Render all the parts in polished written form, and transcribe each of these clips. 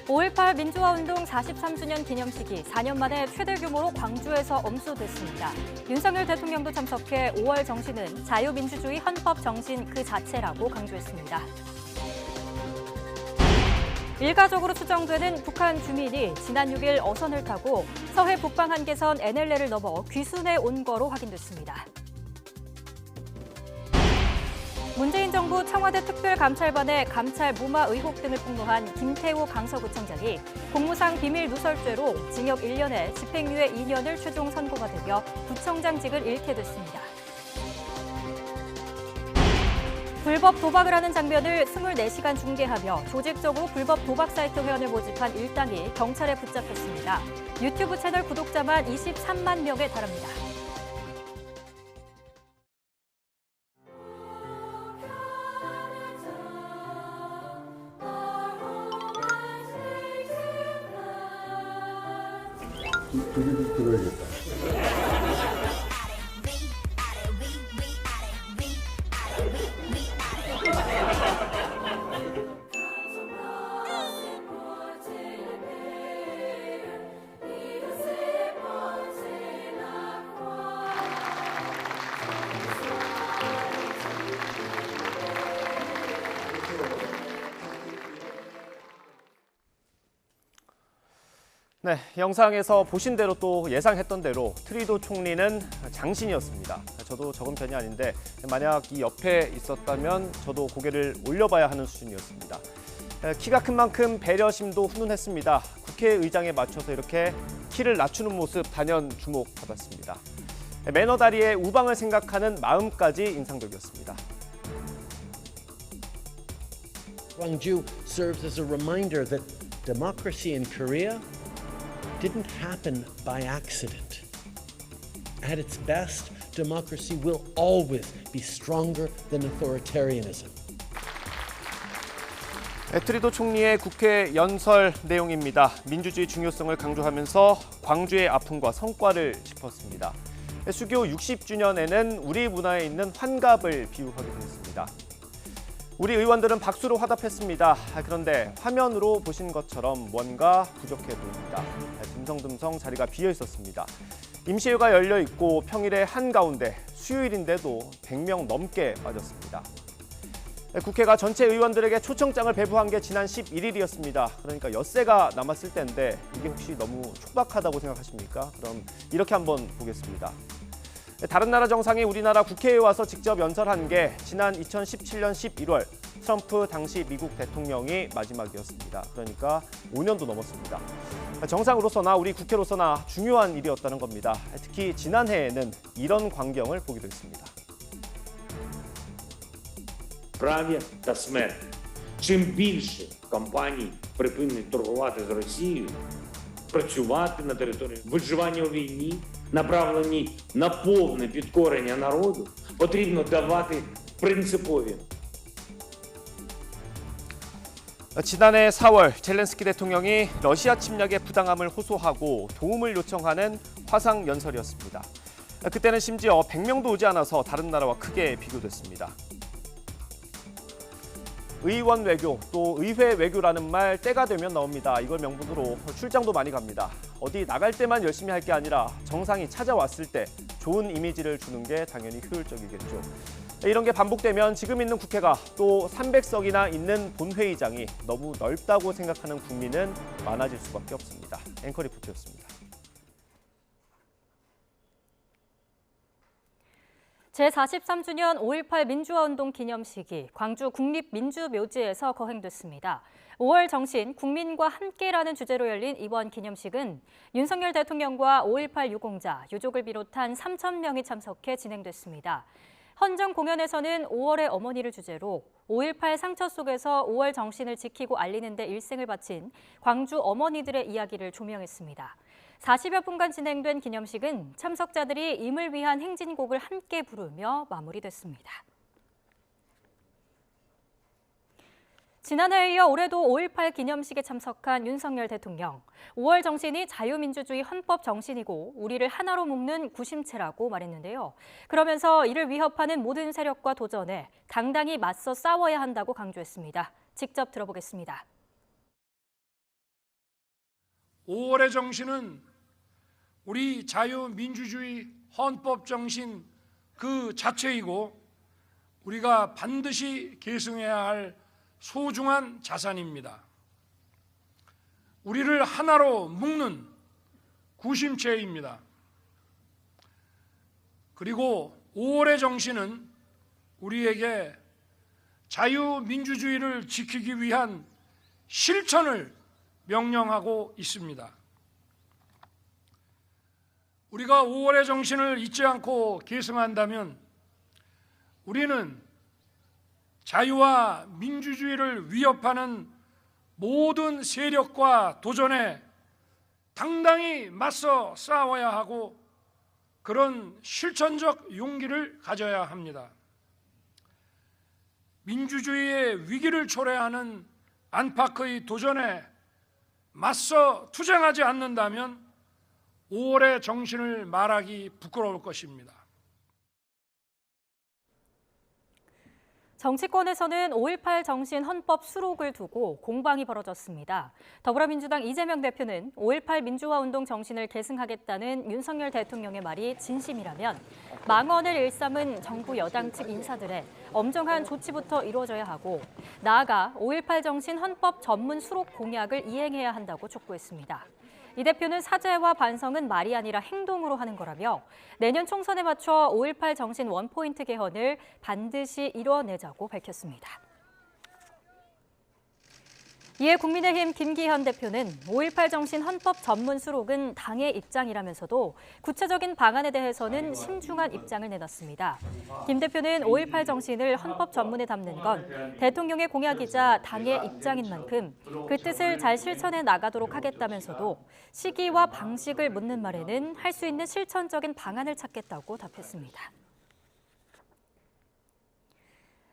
5.18 민주화운동 43주년 기념식이 4년 만에 최대 규모로 광주에서 엄수됐습니다. 윤석열 대통령도 참석해 5월 정신은 자유민주주의 헌법 정신 그 자체라고 강조했습니다. 일가족으로 추정되는 북한 주민이 지난 6일 어선을 타고 서해 북방 한계선 NLL을 넘어 귀순해 온 거로 확인됐습니다. 문재인 정부 청와대 특별감찰반의 감찰 무마 의혹 등을 폭로한 김태우 강서구청장이 공무상 비밀 누설죄로 징역 1년에 집행유예 2년을 최종 선고가 되며 구청장직을 잃게 됐습니다. 불법 도박을 하는 장면을 24시간 중계하며 조직적으로 불법 도박 사이트 회원을 모집한 일당이 경찰에 붙잡혔습니다. 유튜브 채널 구독자만 23만 명에 달합니다. 들어야겠다. 네, 영상에서 보신 대로 또 예상했던 대로 트리도 총리는 장신이었습니다. 저도 적은 편이 아닌데 만약 이 옆에 있었다면 저도 고개를 올려봐야 하는 수준이었습니다. 키가 큰 만큼 배려심도 훈훈했습니다. 국회의장에 맞춰서 이렇게 키를 낮추는 모습 단연 주목받았습니다. 매너 다리의 우방을 생각하는 마음까지 인상적이었습니다. Gwangju serves as a reminder that democracy in Korea didn't happen by accident. At its best, democracy will always be stronger than authoritarianism. 트리도 총리의 국회 연설 내용입니다. 민주주의 중요성을 강조하면서 광주의 아픔과 성과를 짚었습니다. 수교 60주년에는 우리 문화에 있는 환갑을 비유하기도 했습니다. 우리 의원들은 박수로 화답했습니다. 그런데 화면으로 보신 것처럼 뭔가 부족해 보입니다. 듬성듬성 자리가 비어 있었습니다. 임시회가 열려 있고 평일에 한가운데 수요일인데도 100명 넘게 빠졌습니다. 국회가 전체 의원들에게 초청장을 배부한 게 지난 11일이었습니다. 그러니까 엿새가 남았을 때인데 이게 혹시 너무 촉박하다고 생각하십니까? 그럼 이렇게 한번 보겠습니다. 다른 나라 정상이 우리나라 국회에 와서 직접 연설한 게 지난 2017년 11월 트럼프 당시 미국 대통령이 마지막이었습니다. 그러니까 5년도 넘었습니다. 정상으로서나 우리 국회로서나 중요한 일이었다는 겁니다. 특히 지난해에는 이런 광경을 보기도 했습니다. Праві та смерті. Чим більше компаній припинять торгувати з Росією, працювати на території виживання у війні, направлені на повне підкорення народу, потрібно давати принципові. 지난해 4월 젤렌스키 대통령이 러시아 침략의 부당함을 호소하고 도움을 요청하는 화상 연설이었습니다. 그때는 심지어 100명도 오지 않아서 다른 나라와 크게 비교됐습니다. 의원 외교, 또 의회 외교라는 말 때가 되면 나옵니다. 이걸 명분으로 출장도 많이 갑니다. 어디 나갈 때만 열심히 할 게 아니라 정상이 찾아왔을 때 좋은 이미지를 주는 게 당연히 효율적이겠죠. 이런 게 반복되면 지금 있는 국회가 또 300석이나 있는 본회의장이 너무 넓다고 생각하는 국민은 많아질 수밖에 없습니다. 앵커 리포트였습니다. 제43주년 5.18 민주화운동 기념식이 광주 국립민주묘지에서 거행됐습니다. 5월 정신, 국민과 함께라는 주제로 열린 이번 기념식은 윤석열 대통령과 5.18 유공자, 유족을 비롯한 3,000명이 참석해 진행됐습니다. 헌정 공연에서는 5월의 어머니를 주제로 5.18 상처 속에서 5월 정신을 지키고 알리는 데 일생을 바친 광주 어머니들의 이야기를 조명했습니다. 40여 분간 진행된 기념식은 참석자들이 임을 위한 행진곡을 함께 부르며 마무리됐습니다. 지난해에 이어 올해도 5.18 기념식에 참석한 윤석열 대통령. 5월 정신이 자유민주주의 헌법 정신이고 우리를 하나로 묶는 구심체라고 말했는데요. 그러면서 이를 위협하는 모든 세력과 도전에 당당히 맞서 싸워야 한다고 강조했습니다. 직접 들어보겠습니다. 5월의 정신은 우리 자유민주주의 헌법 정신 그 자체이고 우리가 반드시 계승해야 할 소중한 자산입니다. 우리를 하나로 묶는 구심체입니다. 그리고 5월의 정신은 우리에게 자유민주주의를 지키기 위한 실천을 명령하고 있습니다. 우리가 5월의 정신을 잊지 않고 계승한다면 우리는 자유와 민주주의를 위협하는 모든 세력과 도전에 당당히 맞서 싸워야 하고 그런 실천적 용기를 가져야 합니다. 민주주의의 위기를 초래하는 안팎의 도전에 맞서 투쟁하지 않는다면 5월의 정신을 말하기 부끄러울 것입니다. 정치권에서는 5.18 정신 헌법 수록을 두고 공방이 벌어졌습니다. 더불어민주당 이재명 대표는 5.18 민주화 운동 정신을 계승하겠다는 윤석열 대통령의 말이 진심이라면 망언을 일삼은 정부 여당 측 인사들의 엄정한 조치부터 이루어져야 하고 나아가 5.18 정신 헌법 전문 수록 공약을 이행해야 한다고 촉구했습니다. 이 대표는 사죄와 반성은 말이 아니라 행동으로 하는 거라며 내년 총선에 맞춰 5.18 정신 원포인트 개헌을 반드시 이뤄내자고 밝혔습니다. 이에 국민의힘 김기현 대표는 5.18 정신 헌법 전문 수록은 당의 입장이라면서도 구체적인 방안에 대해서는 신중한 입장을 내놨습니다. 김 대표는 5.18 정신을 헌법 전문에 담는 건 대통령의 공약이자 당의 입장인 만큼 그 뜻을 잘 실천해 나가도록 하겠다면서도 시기와 방식을 묻는 말에는 할 수 있는 실천적인 방안을 찾겠다고 답했습니다.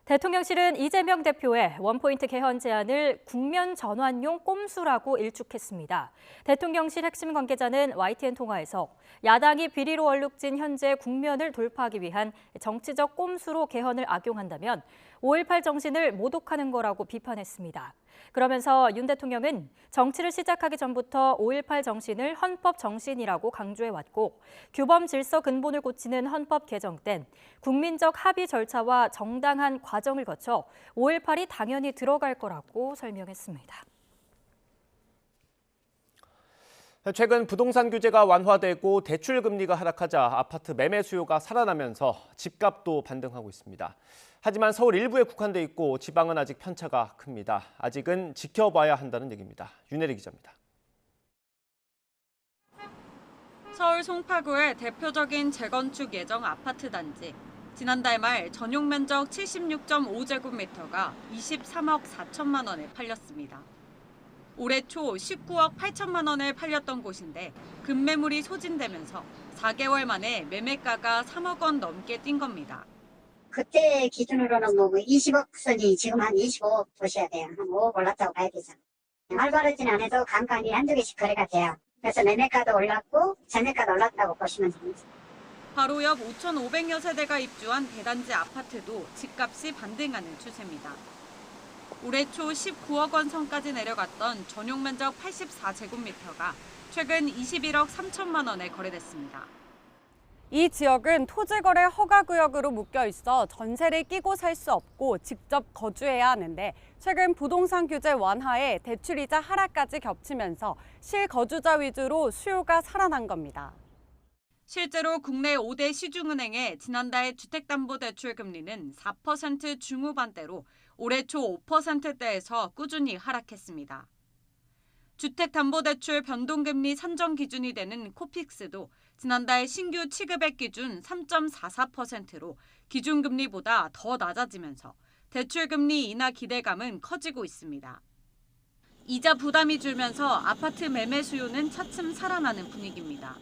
대통령실은 이재명 대표의 원포인트 개헌 제안을 국면 전환용 꼼수라고 일축했습니다. 대통령실 핵심 관계자는 YTN 통화에서 야당이 비리로 얼룩진 현재 국면을 돌파하기 위한 정치적 꼼수로 개헌을 악용한다면 5.18 정신을 모독하는 거라고 비판했습니다. 그러면서 윤 대통령은 정치를 시작하기 전부터 5.18 정신을 헌법 정신이라고 강조해왔고 규범 질서 근본을 고치는 헌법 개정 땐 국민적 합의 절차와 정당한 과정을 거쳐 5.18이 당연히 들어갈 거라고 설명했습니다. 최근 부동산 규제가 완화되고 대출 금리가 하락하자 아파트 매매 수요가 살아나면서 집값도 반등하고 있습니다. 하지만 서울 일부에 국한돼 있고 지방은 아직 편차가 큽니다. 아직은 지켜봐야 한다는 얘기입니다. 윤혜리 기자입니다. 서울 송파구의 대표적인 재건축 예정 아파트 단지. 지난달 말 전용 면적 76.5제곱미터가 23억 4천만 원에 팔렸습니다. 올해 초 19억 8천만 원에 팔렸던 곳인데 급매물이 소진되면서 4개월 만에 매매가가 3억 원 넘게 뛴 겁니다. 그때 기준으로는 뭐 20억 선이 지금 한 25억 보셔야 돼요. 한 5억 올랐다고 봐야 되죠. 활발하진 않아도 간간히 한두 개씩 거래가 돼요. 그래서 매매가도 올랐고 재매가도 올랐다고 보시면 됩니다. 바로 옆 5,500여 세대가 입주한 대단지 아파트도 집값이 반등하는 추세입니다. 올해 초 19억 원 선까지 내려갔던 전용 면적 84제곱미터가 최근 21억 3천만 원에 거래됐습니다. 이 지역은 토지거래 허가구역으로 묶여 있어 전세를 끼고 살 수 없고 직접 거주해야 하는데 최근 부동산 규제 완화에 대출이자 하락까지 겹치면서 실거주자 위주로 수요가 살아난 겁니다. 실제로 국내 5대 시중은행의 지난달 주택담보대출 금리는 4% 중후반대로 올해 초 5%대에서 꾸준히 하락했습니다. 주택담보대출 변동금리 산정 기준이 되는 코픽스도 지난달 신규 취급액 기준 3.44%로 기준금리보다 더 낮아지면서 대출금리 인하 기대감은 커지고 있습니다. 이자 부담이 줄면서 아파트 매매 수요는 차츰 살아나는 분위기입니다.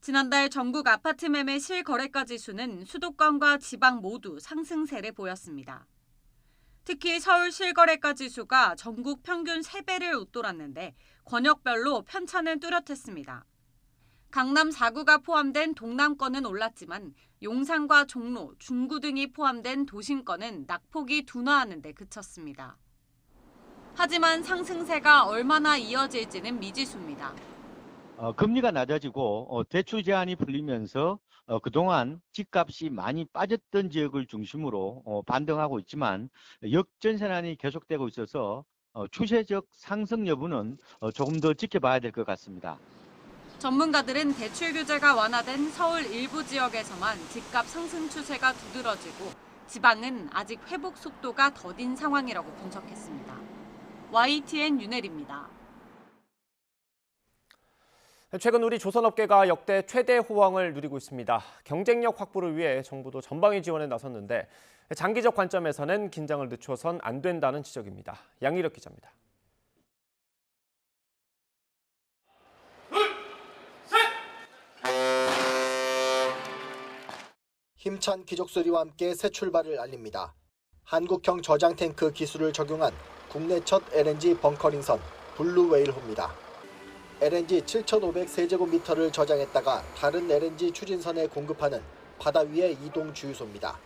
지난달 전국 아파트 매매 실거래가 지수는 수도권과 지방 모두 상승세를 보였습니다. 특히 서울 실거래가 지수가 전국 평균 3배를 웃돌았는데 권역별로 편차는 뚜렷했습니다. 강남 4구가 포함된 동남권은 올랐지만 용산과 종로, 중구 등이 포함된 도심권은 낙폭이 둔화하는 데 그쳤습니다. 하지만 상승세가 얼마나 이어질지는 미지수입니다. 금리가 낮아지고 대출 제한이 풀리면서 그동안 집값이 많이 빠졌던 지역을 중심으로 반등하고 있지만 역전세난이 계속되고 있어서 추세적 상승 여부는 조금 더 지켜봐야 될 것 같습니다. 전문가들은 대출 규제가 완화된 서울 일부 지역에서만 집값 상승 추세가 두드러지고 지방은 아직 회복 속도가 더딘 상황이라고 분석했습니다. YTN 윤혜리입니다. 최근 우리 조선업계가 역대 최대 호황을 누리고 있습니다. 경쟁력 확보를 위해 정부도 전방위 지원에 나섰는데 장기적 관점에서는 긴장을 늦춰선 안 된다는 지적입니다. 양희력 기자입니다. 힘찬 기적소리와 함께 새 출발을 알립니다. 한국형 저장 탱크 기술을 적용한 국내 첫 LNG 벙커링선 블루웨일호입니다. LNG 7,500세제곱미터를 저장했다가 다른 LNG 추진선에 공급하는 바다 위의 이동 주유소입니다.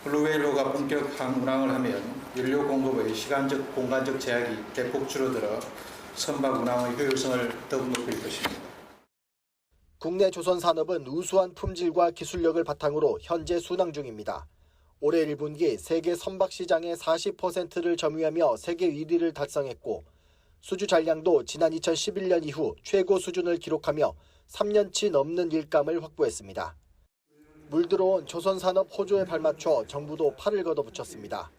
블루웨일호가 본격 운항을 하면 연료 공급의 시간적, 공간적 제약이 대폭 줄어들어 선박 운항의 효율성을 더욱 높일 것입니다. 국내 조선 산업은 우수한 품질과 기술력을 바탕으로 현재 순항 중입니다. 올해 1분기 세계 선박 시장의 40%를 점유하며 세계 1위를 달성했고 수주 잔량도 지난 2011년 이후 최고 수준을 기록하며 3년치 넘는 일감을 확보했습니다. 물들어온 조선 산업 호조에 발맞춰 정부도 팔을 걷어붙였습니다.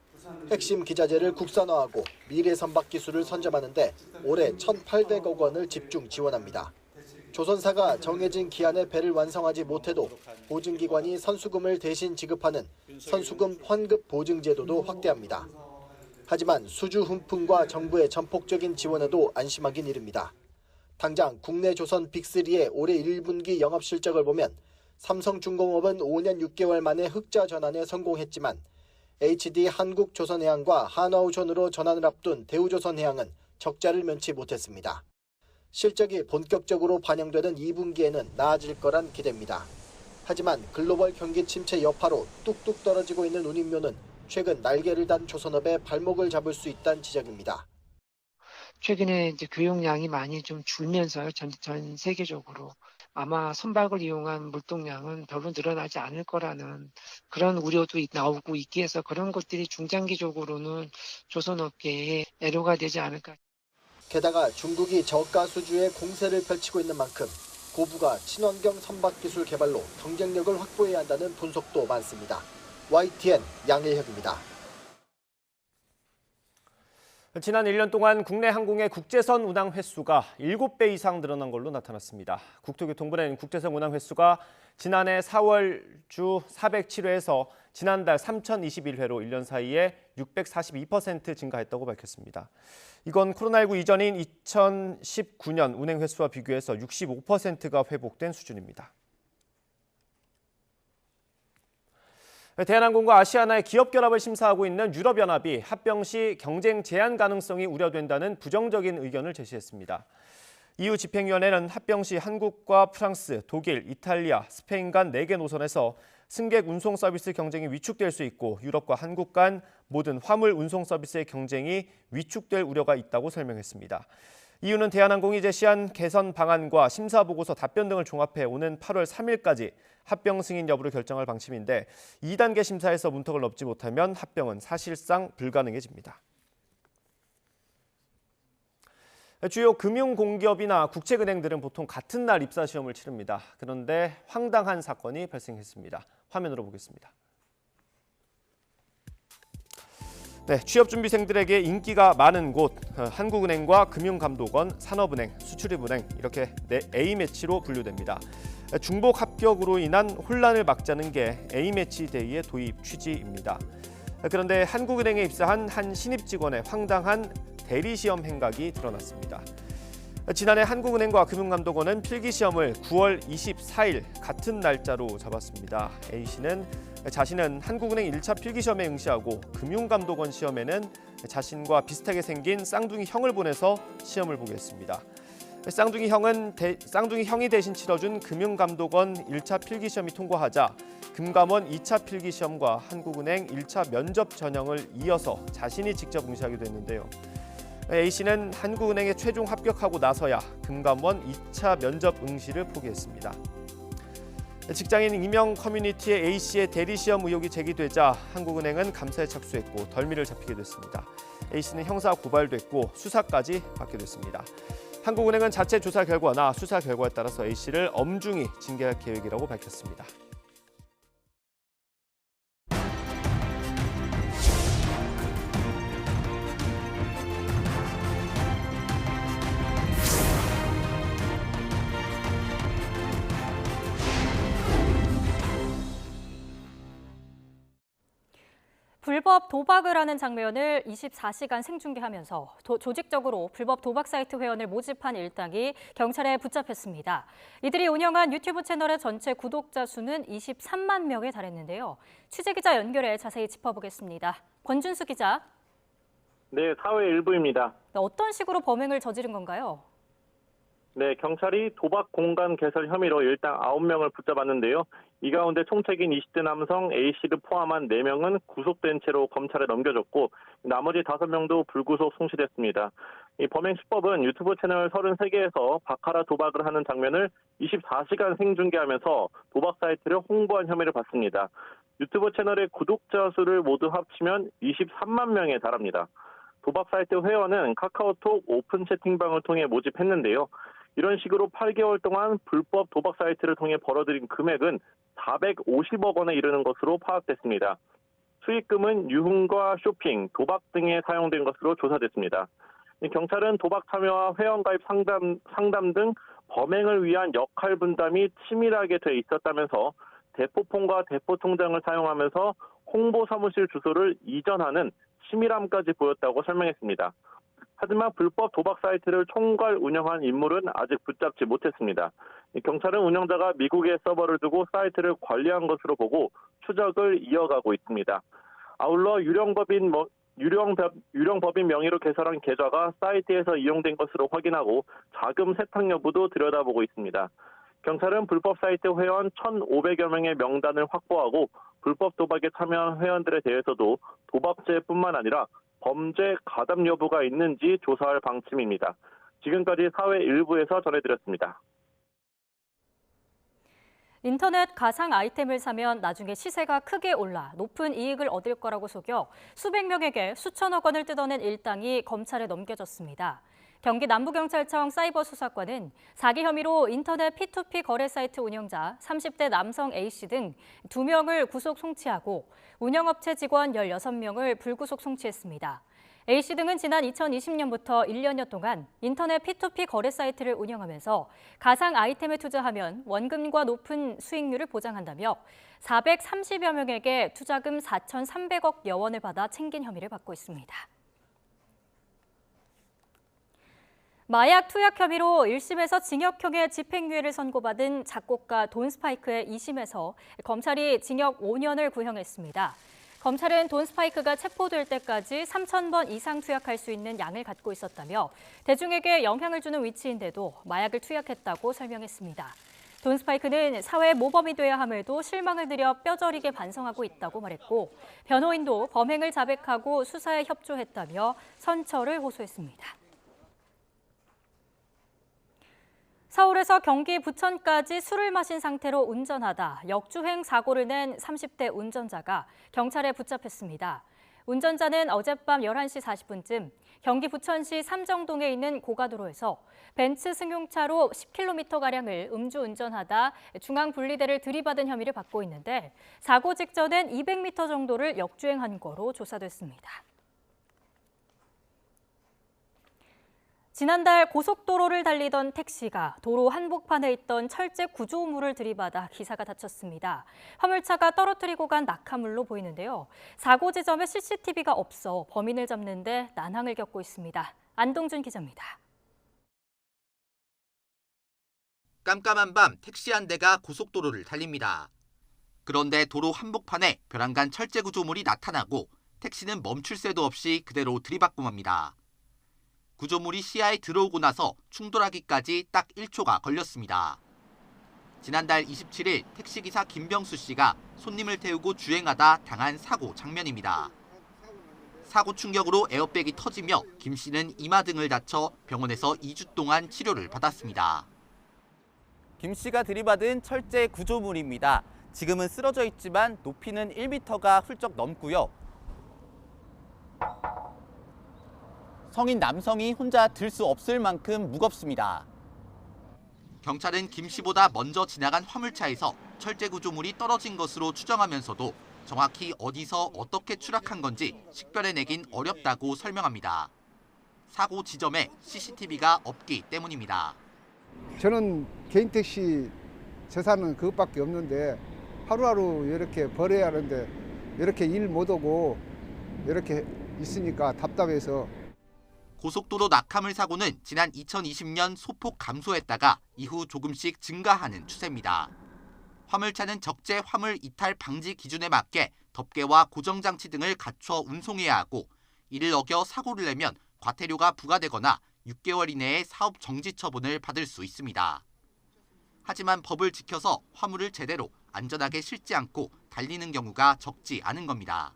핵심 기자재를 국산화하고 미래 선박 기술을 선점하는 데 올해 1,800억 원을 집중 지원합니다. 조선사가 정해진 기한에 배를 완성하지 못해도 보증기관이 선수금을 대신 지급하는 선수금 환급 보증 제도도 확대합니다. 하지만 수주 훈풍과 정부의 전폭적인 지원에도 안심하긴 이릅니다. 당장 국내 조선 빅3의 올해 1분기 영업실적을 보면 삼성중공업은 5년 6개월 만에 흑자 전환에 성공했지만 HD 한국조선해양과 한화오션으로 전환을 앞둔 대우조선해양은 적자를 면치 못했습니다. 실적이 본격적으로 반영되는 2분기에는 나아질 거란 기대입니다. 하지만 글로벌 경기 침체 여파로 뚝뚝 떨어지고 있는 운임료는 최근 날개를 단 조선업의 발목을 잡을 수 있다는 지적입니다. 최근에 이제 교역량이 많이 좀 줄면서요. 전 세계적으로 아마 선박을 이용한 물동량은 별로 늘어나지 않을 거라는 그런 우려도 나오고 있기 해서 그런 것들이 중장기적으로는 조선업계에 애로가 되지 않을까. 게다가 중국이 저가 수주에 공세를 펼치고 있는 만큼 고부가 친환경 선박 기술 개발로 경쟁력을 확보해야 한다는 분석도 많습니다. YTN 양일혁입니다. 지난 1년 동안 국내 항공의 국제선 운항 횟수가 7배 이상 늘어난 걸로 나타났습니다. 국토교통부는 국제선 운항 횟수가 지난해 4월 주 407회에서 지난달 3021회로 1년 사이에 642% 증가했다고 밝혔습니다. 이건 코로나19 이전인 2019년 운행 횟수와 비교해서 65%가 회복된 수준입니다. 대한항공과 아시아나의 기업 결합을 심사하고 있는 유럽연합이 합병 시 경쟁 제한 가능성이 우려된다는 부정적인 의견을 제시했습니다. EU 집행위원회는 합병 시 한국과 프랑스, 독일, 이탈리아, 스페인 간 4개 노선에서 승객 운송 서비스 경쟁이 위축될 수 있고 유럽과 한국 간 모든 화물 운송 서비스의 경쟁이 위축될 우려가 있다고 설명했습니다. EU는 대한항공이 제시한 개선 방안과 심사 보고서 답변 등을 종합해 오는 8월 3일까지 합병 승인 여부를 결정할 방침인데 2단계 심사에서 문턱을 넘지 못하면 합병은 사실상 불가능해집니다. 주요 금융공기업이나 국책은행들은 보통 같은 날 입사시험을 치릅니다. 그런데 황당한 사건이 발생했습니다. 화면으로 보겠습니다. 네, 취업준비생들에게 인기가 많은 곳, 한국은행과 금융감독원, 산업은행, 수출입은행 이렇게 A매치로 분류됩니다. 중복 합격으로 인한 혼란을 막자는 게 A매치 데이의 도입 취지입니다. 그런데 한국은행에 입사한 한 신입 직원의 황당한 대리시험 행각이 드러났습니다. 지난해 한국은행과 금융감독원은 필기시험을 9월 24일 같은 날짜로 잡았습니다. A씨는 자신은 한국은행 1차 필기시험에 응시하고 금융감독원 시험에는 자신과 비슷하게 생긴 쌍둥이 형을 보내서 시험을 보게 했습니다. 쌍둥이 형이 대신 치러준 금융감독원 1차 필기시험이 통과하자 금감원 2차 필기시험과 한국은행 1차 면접 전형을 이어서 자신이 직접 응시하게 됐는데요. A씨는 한국은행에 최종 합격하고 나서야 금감원 2차 면접 응시를 포기했습니다. 직장인 임용 커뮤니티의 A씨의 대리시험 의혹이 제기되자 한국은행은 감사에 착수했고 덜미를 잡히게 됐습니다. A씨는 형사 고발됐고 수사까지 받게 됐습니다. 한국은행은 자체 조사 결과나 수사 결과에 따라서 A씨를 엄중히 징계할 계획이라고 밝혔습니다. 불법 도박을 하는 장면을 24시간 생중계하면서 조직적으로 불법 도박 사이트 회원을 모집한 일당이 경찰에 붙잡혔습니다. 이들이 운영한 유튜브 채널의 전체 구독자 수는 23만 명에 달했는데요. 취재기자 연결해 자세히 짚어보겠습니다. 권준수 기자. 네, 사회 일부입니다. 어떤 식으로 범행을 저지른 건가요? 네, 경찰이 도박 공간 개설 혐의로 일당 9명을 붙잡았는데요. 이 가운데 총책인 20대 남성 A씨를 포함한 4명은 구속된 채로 검찰에 넘겨졌고 나머지 5명도 불구속 송치됐습니다. 이 범행 수법은 유튜브 채널 33개에서 바카라 도박을 하는 장면을 24시간 생중계하면서 도박 사이트를 홍보한 혐의를 받습니다. 유튜브 채널의 구독자 수를 모두 합치면 23만 명에 달합니다. 도박 사이트 회원은 카카오톡 오픈 채팅방을 통해 모집했는데요. 이런 식으로 8개월 동안 불법 도박 사이트를 통해 벌어들인 금액은 450억 원에 이르는 것으로 파악됐습니다. 수익금은 유흥과 쇼핑, 도박 등에 사용된 것으로 조사됐습니다. 경찰은 도박 참여와 회원가입 상담 등 범행을 위한 역할 분담이 치밀하게 돼 있었다면서 대포폰과 대포통장을 사용하면서 홍보 사무실 주소를 이전하는 치밀함까지 보였다고 설명했습니다. 하지만 불법 도박 사이트를 총괄 운영한 인물은 아직 붙잡지 못했습니다. 경찰은 운영자가 미국에 서버를 두고 사이트를 관리한 것으로 보고 추적을 이어가고 있습니다. 아울러 유령법인 명의로 개설한 계좌가 사이트에서 이용된 것으로 확인하고 자금 세탁 여부도 들여다보고 있습니다. 경찰은 불법 사이트 회원 1,500여 명의 명단을 확보하고 불법 도박에 참여한 회원들에 대해서도 도박죄뿐만 아니라 범죄 가담 여부가 있는지 조사할 방침입니다. 지금까지 사회 일부에서 전해드렸습니다. 인터넷 가상 아이템을 사면 나중에 시세가 크게 올라 높은 이익을 얻을 거라고 속여 수백 명에게 수천억 원을 뜯어낸 일당이 검찰에 넘겨졌습니다. 경기 남부경찰청 사이버수사과는 사기 혐의로 인터넷 P2P 거래 사이트 운영자 30대 남성 A씨 등 2명을 구속 송치하고 운영업체 직원 16명을 불구속 송치했습니다. A씨 등은 지난 2020년부터 1년여 동안 인터넷 P2P 거래 사이트를 운영하면서 가상 아이템에 투자하면 원금과 높은 수익률을 보장한다며 430여 명에게 투자금 4,300억여 원을 받아 챙긴 혐의를 받고 있습니다. 마약 투약 혐의로 1심에서 징역형의 집행유예를 선고받은 작곡가 돈 스파이크의 2심에서 검찰이 징역 5년을 구형했습니다. 검찰은 돈 스파이크가 체포될 때까지 3,000번 이상 투약할 수 있는 양을 갖고 있었다며 대중에게 영향을 주는 위치인데도 마약을 투약했다고 설명했습니다. 돈 스파이크는 사회 모범이 돼야 함에도 실망을 들여 뼈저리게 반성하고 있다고 말했고 변호인도 범행을 자백하고 수사에 협조했다며 선처를 호소했습니다. 서울에서 경기 부천까지 술을 마신 상태로 운전하다 역주행 사고를 낸 30대 운전자가 경찰에 붙잡혔습니다. 운전자는 어젯밤 11시 40분쯤 경기 부천시 삼정동에 있는 고가도로에서 벤츠 승용차로 10km가량을 음주운전하다 중앙분리대를 들이받은 혐의를 받고 있는데 사고 직전엔 200m 정도를 역주행한 거로 조사됐습니다. 지난달 고속도로를 달리던 택시가 도로 한복판에 있던 철제 구조물을 들이받아 기사가 다쳤습니다. 화물차가 떨어뜨리고 간 낙하물로 보이는데요. 사고 지점에 CCTV가 없어 범인을 잡는 데 난항을 겪고 있습니다. 안동준 기자입니다. 깜깜한 밤 택시 한 대가 고속도로를 달립니다. 그런데 도로 한복판에 벼랑간 철제 구조물이 나타나고 택시는 멈출 새도 없이 그대로 들이받고 맙니다. 구조물이 시야에 들어오고 나서 충돌하기까지 딱 1초가 걸렸습니다. 지난달 27일 택시기사 김병수 씨가 손님을 태우고 주행하다 당한 사고 장면입니다. 사고 충격으로 에어백이 터지며 김 씨는 이마 등을 다쳐 병원에서 2주 동안 치료를 받았습니다. 김 씨가 들이받은 철제 구조물입니다. 지금은 쓰러져 있지만 높이는 1m가 훌쩍 넘고요. 성인 남성이 혼자 들 수 없을 만큼 무겁습니다. 경찰은 김 씨보다 먼저 지나간 화물차에서 철제 구조물이 떨어진 것으로 추정하면서도 정확히 어디서 어떻게 추락한 건지 식별해내긴 어렵다고 설명합니다. 사고 지점에 CCTV가 없기 때문입니다. 저는 개인 택시 재산은 그것밖에 없는데 하루하루 이렇게 벌어야 하는데 이렇게 일 못 오고 이렇게 있으니까 답답해서. 고속도로 낙하물 사고는 지난 2020년 소폭 감소했다가 이후 조금씩 증가하는 추세입니다. 화물차는 적재 화물 이탈 방지 기준에 맞게 덮개와 고정장치 등을 갖춰 운송해야 하고 이를 어겨 사고를 내면 과태료가 부과되거나 6개월 이내에 사업 정지 처분을 받을 수 있습니다. 하지만 법을 지켜서 화물을 제대로 안전하게 실지 않고 달리는 경우가 적지 않은 겁니다.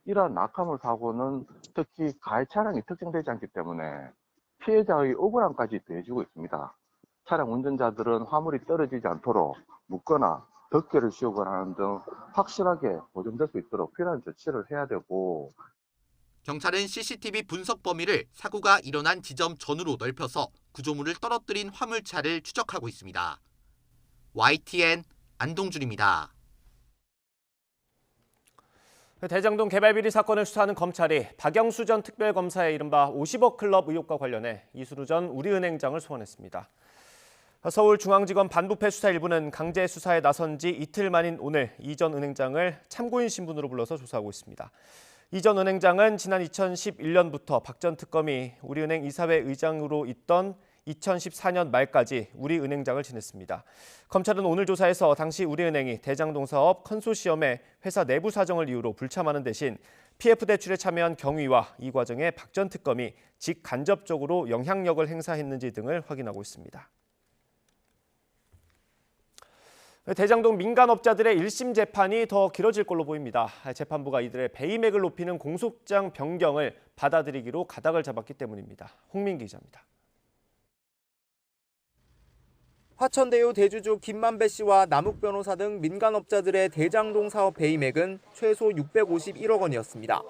이러한 낙하물 사고는 특히 가해 차량이 특정되지 않기 때문에 피해자의 억울함까지 더해지고 있습니다. 차량 운전자들은 화물이 떨어지지 않도록 묶거나 덮개를 씌우거나 하는 등 확실하게 보존될 수 있도록 필요한 조치를 해야 되고, 경찰은 CCTV 분석 범위를 사고가 일어난 지점 전후로 넓혀서 구조물을 떨어뜨린 화물차를 추적하고 있습니다. YTN 안동준입니다. 대장동 개발 비리 사건을 수사하는 검찰이 박영수 전 특별검사의 이른바 50억 클럽 의혹과 관련해 이수루 전 우리은행장을 소환했습니다. 서울중앙지검 반부패 수사 1부는 강제 수사에 나선 지 이틀 만인 오늘 이 전 은행장을 참고인 신분으로 불러서 조사하고 있습니다. 이 전 은행장은 지난 2011년부터 박 전 특검이 우리은행 이사회 의장으로 있던 2014년 말까지 우리은행장을 지냈습니다. 검찰은 오늘 조사에서 당시 우리은행이 대장동 사업 컨소시엄의 회사 내부 사정을 이유로 불참하는 대신 PF 대출에 참여한 경위와 이 과정에 박 전 특검이 직간접적으로 영향력을 행사했는지 등을 확인하고 있습니다. 대장동 민간업자들의 1심 재판이 더 길어질 걸로 보입니다. 재판부가 이들의 배임액을 높이는 공소장 변경을 받아들이기로 가닥을 잡았기 때문입니다. 홍민기 기자입니다. 화천대유 대주주 김만배 씨와 남욱 변호사 등 민간업자들의 대장동 사업 배임액은 최소 651억 원이었습니다.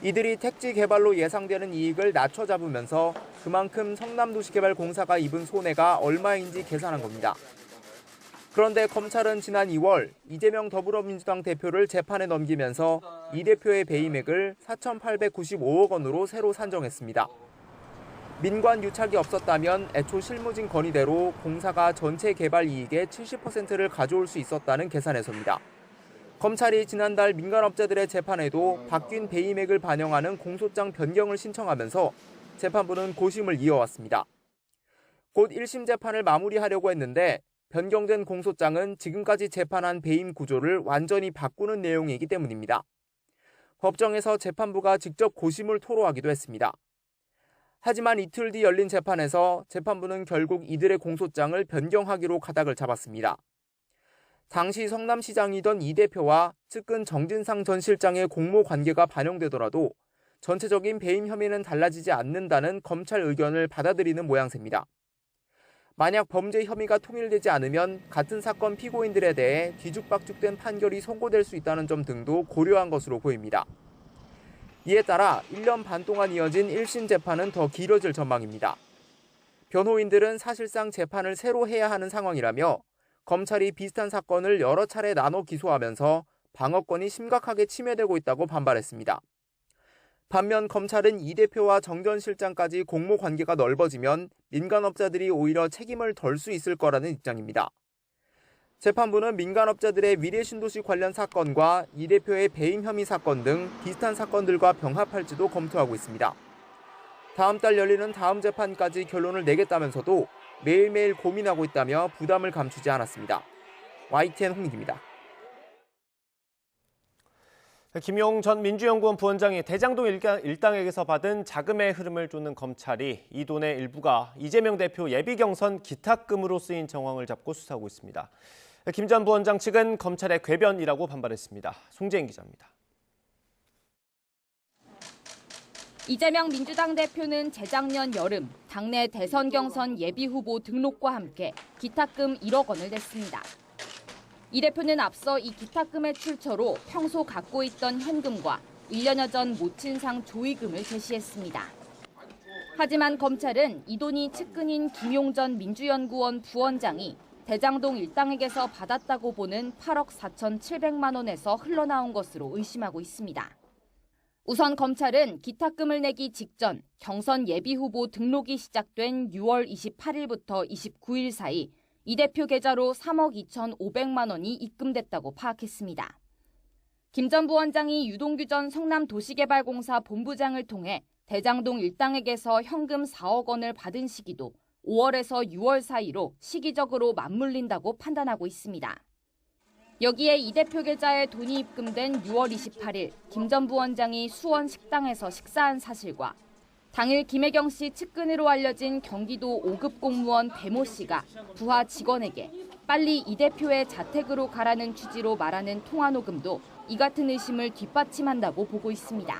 이들이 택지 개발로 예상되는 이익을 낮춰 잡으면서 그만큼 성남도시개발공사가 입은 손해가 얼마인지 계산한 겁니다. 그런데 검찰은 지난 2월 이재명 더불어민주당 대표를 재판에 넘기면서 이 대표의 배임액을 4,895억 원으로 새로 산정했습니다. 민관 유착이 없었다면 애초 실무진 건의대로 공사가 전체 개발 이익의 70%를 가져올 수 있었다는 계산에서입니다. 검찰이 지난달 민간업자들의 재판에도 바뀐 배임액을 반영하는 공소장 변경을 신청하면서 재판부는 고심을 이어왔습니다. 곧 1심 재판을 마무리하려고 했는데 변경된 공소장은 지금까지 재판한 배임 구조를 완전히 바꾸는 내용이기 때문입니다. 법정에서 재판부가 직접 고심을 토로하기도 했습니다. 하지만 이틀 뒤 열린 재판에서 재판부는 결국 이들의 공소장을 변경하기로 가닥을 잡았습니다. 당시 성남시장이던 이 대표와 측근 정진상 전 실장의 공모 관계가 반영되더라도 전체적인 배임 혐의는 달라지지 않는다는 검찰 의견을 받아들이는 모양새입니다. 만약 범죄 혐의가 통일되지 않으면 같은 사건 피고인들에 대해 뒤죽박죽된 판결이 선고될 수 있다는 점 등도 고려한 것으로 보입니다. 이에 따라 1년 반 동안 이어진 1심 재판은 더 길어질 전망입니다. 변호인들은 사실상 재판을 새로 해야 하는 상황이라며 검찰이 비슷한 사건을 여러 차례 나눠 기소하면서 방어권이 심각하게 침해되고 있다고 반발했습니다. 반면 검찰은 이 대표와 정 전 실장까지 공모 관계가 넓어지면 민간업자들이 오히려 책임을 덜 수 있을 거라는 입장입니다. 재판부는 민간업자들의 위례신도시 관련 사건과 이 대표의 배임 혐의 사건 등 비슷한 사건들과 병합할지도 검토하고 있습니다. 다음 달 열리는 다음 재판까지 결론을 내겠다면서도 매일매일 고민하고 있다며 부담을 감추지 않았습니다. YTN 홍익입니다. 김용 전 민주연구원 부원장이 대장동 일당에게서 받은 자금의 흐름을 쫓는 검찰이 이 돈의 일부가 이재명 대표 예비경선 기탁금으로 쓰인 정황을 잡고 수사하고 있습니다. 김 전 부원장 측은 검찰의 궤변이라고 반발했습니다. 송재인 기자입니다. 이재명 민주당 대표는 재작년 여름 당내 대선 경선 예비후보 등록과 함께 기탁금 1억 원을 냈습니다. 이 대표는 앞서 이 기탁금의 출처로 평소 갖고 있던 현금과 1년여 전 모친상 조의금을 제시했습니다. 하지만 검찰은 이 돈이 측근인 김용전 민주연구원 부원장이 대장동 일당에게서 받았다고 보는 8억 4,700만 원에서 흘러나온 것으로 의심하고 있습니다. 우선 검찰은 기탁금을 내기 직전 경선 예비후보 등록이 시작된 6월 28일부터 29일 사이 이 대표 계좌로 3억 2,500만 원이 입금됐다고 파악했습니다. 김 전 부원장이 유동규 전 성남도시개발공사 본부장을 통해 대장동 일당에게서 현금 4억 원을 받은 시기도 5월에서 6월 사이로 시기적으로 맞물린다고 판단하고 있습니다. 여기에 이 대표 계좌에 돈이 입금된 6월 28일 김 전 부원장이 수원 식당에서 식사한 사실과 당일 김혜경 씨 측근으로 알려진 경기도 5급 공무원 배모 씨가 부하 직원에게 빨리 이 대표의 자택으로 가라는 취지로 말하는 통화 녹음도 이 같은 의심을 뒷받침한다고 보고 있습니다.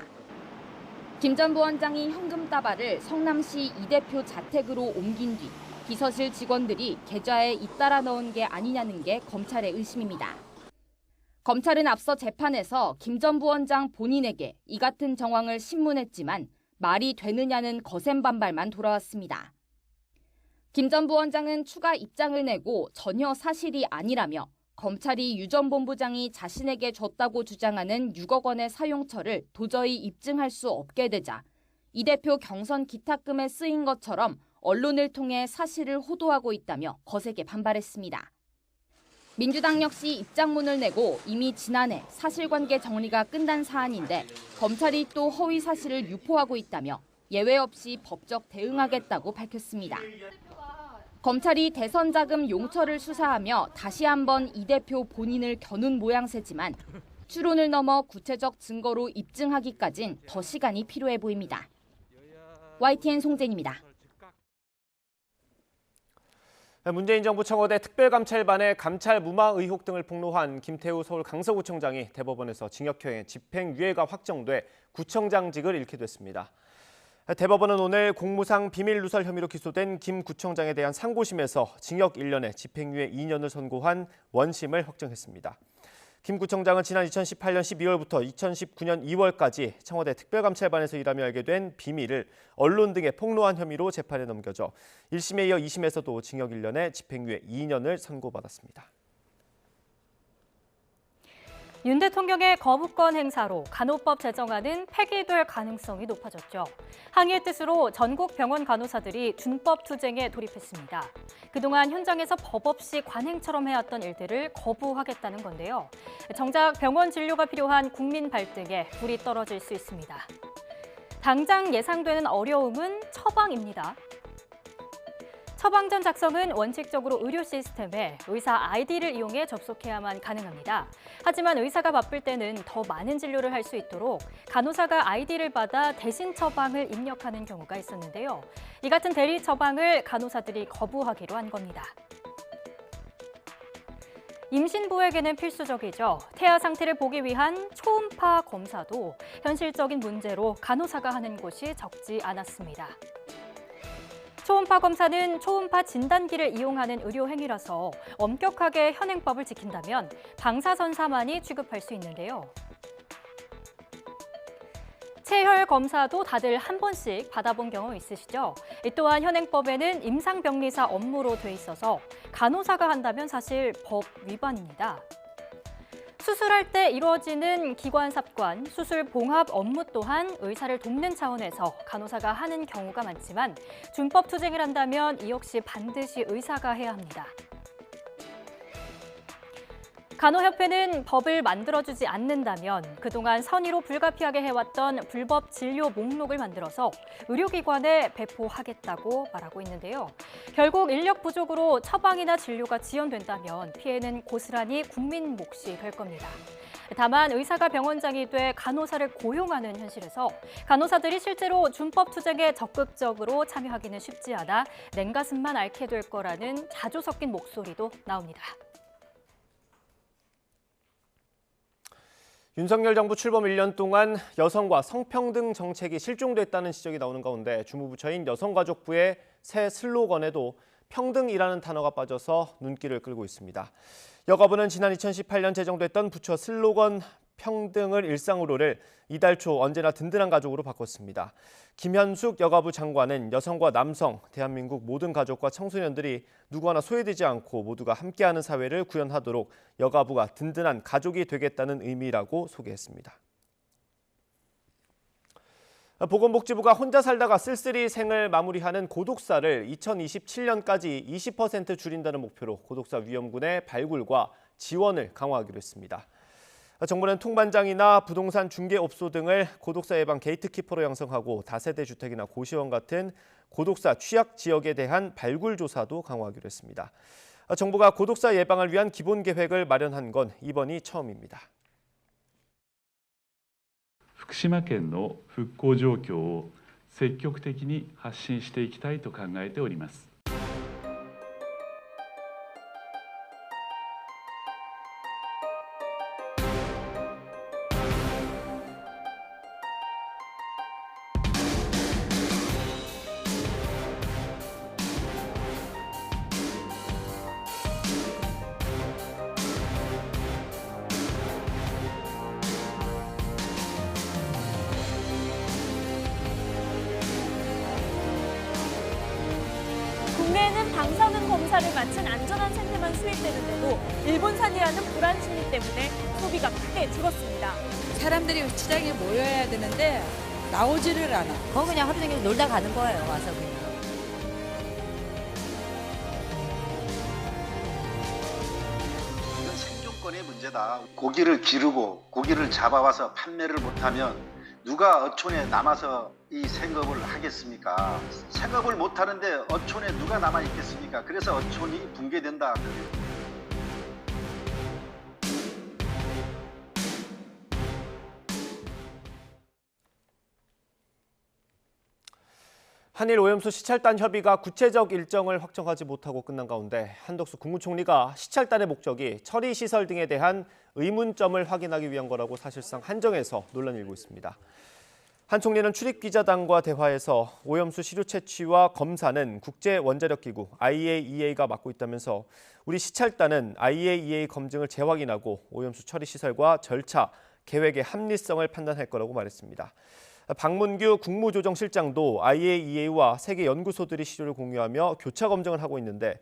김 전 부원장이 현금 따발을 성남시 이 대표 자택으로 옮긴 뒤 비서실 직원들이 계좌에 잇따라 넣은 게 아니냐는 게 검찰의 의심입니다. 검찰은 앞서 재판에서 김 전 부원장 본인에게 이 같은 정황을 신문했지만 말이 되느냐는 거센 반발만 돌아왔습니다. 김 전 부원장은 추가 입장을 내고 전혀 사실이 아니라며 검찰이 유 전 본부장이 자신에게 줬다고 주장하는 6억 원의 사용처를 도저히 입증할 수 없게 되자 이 대표 경선 기탁금에 쓰인 것처럼 언론을 통해 사실을 호도하고 있다며 거세게 반발했습니다. 민주당 역시 입장문을 내고 이미 지난해 사실관계 정리가 끝난 사안인데 검찰이 또 허위 사실을 유포하고 있다며 예외 없이 법적 대응하겠다고 밝혔습니다. 검찰이 대선 자금 용처를 수사하며 다시 한번 이 대표 본인을 겨눈 모양새지만 추론을 넘어 구체적 증거로 입증하기까진 더 시간이 필요해 보입니다. YTN 송재인입니다. 문재인 정부 청와대 특별감찰반의 감찰 무마 의혹 등을 폭로한 김태우 서울 강서구청장이 대법원에서 징역형의 집행유예가 확정돼 구청장직을 잃게 됐습니다. 대법원은 오늘 공무상 비밀누설 혐의로 기소된 김 구청장에 대한 상고심에서 징역 1년에 집행유예 2년을 선고한 원심을 확정했습니다. 김 구청장은 지난 2018년 12월부터 2019년 2월까지 청와대 특별감찰반에서 일하며 알게 된 비밀을 언론 등에 폭로한 혐의로 재판에 넘겨져 1심에 이어 2심에서도 징역 1년에 집행유예 2년을 선고받았습니다. 윤 대통령의 거부권 행사로 간호법 제정안은 폐기될 가능성이 높아졌죠. 항의의 뜻으로 전국 병원 간호사들이 준법 투쟁에 돌입했습니다. 그동안 현장에서 법 없이 관행처럼 해왔던 일들을 거부하겠다는 건데요. 정작 병원 진료가 필요한 국민 발등에 불이 떨어질 수 있습니다. 당장 예상되는 어려움은 처방입니다. 처방전 작성은 원칙적으로 의료 시스템에 의사 아이디를 이용해 접속해야만 가능합니다. 하지만 의사가 바쁠 때는 더 많은 진료를 할 수 있도록 간호사가 아이디를 받아 대신 처방을 입력하는 경우가 있었는데요. 이 같은 대리 처방을 간호사들이 거부하기로 한 겁니다. 임신부에게는 필수적이죠. 태아 상태를 보기 위한 초음파 검사도 현실적인 문제로 간호사가 하는 곳이 적지 않았습니다. 초음파 검사는 초음파 진단기를 이용하는 의료 행위라서 엄격하게 현행법을 지킨다면 방사선사만이 취급할 수 있는데요. 체혈 검사도 다들 한 번씩 받아본 경험 있으시죠? 또한 현행법에는 임상병리사 업무로 돼 있어서 간호사가 한다면 사실 법 위반입니다. 수술할 때 이루어지는 기관 삽관, 수술 봉합 업무 또한 의사를 돕는 차원에서 간호사가 하는 경우가 많지만 준법 투쟁을 한다면 이 역시 반드시 의사가 해야 합니다. 간호협회는 법을 만들어주지 않는다면 그동안 선의로 불가피하게 해왔던 불법 진료 목록을 만들어서 의료기관에 배포하겠다고 말하고 있는데요. 결국 인력 부족으로 처방이나 진료가 지연된다면 피해는 고스란히 국민 몫이 될 겁니다. 다만 의사가 병원장이 돼 간호사를 고용하는 현실에서 간호사들이 실제로 준법 투쟁에 적극적으로 참여하기는 쉽지 않아 냉가슴만 앓게 될 거라는 자조 섞인 목소리도 나옵니다. 윤석열 정부 출범 1년 동안 여성과 성평등 정책이 실종됐다는 지적이 나오는 가운데 주무부처인 여성가족부의 새 슬로건에도 평등이라는 단어가 빠져서 눈길을 끌고 있습니다. 여가부는 지난 2018년 제정됐던 부처 슬로건 평등을 일상으로를 이달 초 언제나 든든한 가족으로 바꿨습니다. 김현숙 여가부 장관은 여성과 남성, 대한민국 모든 가족과 청소년들이 누구 하나 소외되지 않고 모두가 함께하는 사회를 구현하도록 여가부가 든든한 가족이 되겠다는 의미라고 소개했습니다. 보건복지부가 혼자 살다가 쓸쓸히 생을 마무리하는 고독사를 2027년까지 20% 줄인다는 목표로 고독사 위험군의 발굴과 지원을 강화하기로 했습니다. 정부는 통반장이나 부동산 중개업소 등을 고독사 예방 게이트키퍼로 양성하고 다세대 주택이나 고시원 같은 고독사 취약 지역에 대한 발굴 조사도 강화하기로 했습니다. 정부가 고독사 예방을 위한 기본 계획을 마련한 건 이번이 처음입니다. 福島県の復興状況を積極的に発信していきたいと考えております。 국내에는 방사능 검사를 마친 안전한 생태만 수입되는데도 일본산이라는 불안 심리 때문에 소비가 크게 줄었습니다. 사람들이 시장에 모여야 되는데 나오지를 않아. 그냥 하루 종일 놀다 가는 거예요, 와서 그냥. 이건 생존권의 문제다. 고기를 기르고 고기를 잡아와서 판매를 못하면 누가 어촌에 남아서 이 생업을 하겠습니까? 생업을 못하는데 어촌에 누가 남아있겠습니까? 그래서 어촌이 붕괴된다. 한일 오염수 시찰단 협의가 구체적 일정을 확정하지 못하고 끝난 가운데 한덕수 국무총리가 시찰단의 목적이 처리시설 등에 대한 의문점을 확인하기 위한 거라고 사실상 한정해서 논란이 일고 있습니다. 한 총리는 출입기자단과 대화에서 오염수 시료 채취와 검사는 국제원자력기구 IAEA가 맡고 있다면서 우리 시찰단은 IAEA 검증을 재확인하고 오염수 처리 시설과 절차, 계획의 합리성을 판단할 거라고 말했습니다. 박문규 국무조정실장도 IAEA와 세계 연구소들이 시료를 공유하며 교차 검증을 하고 있는데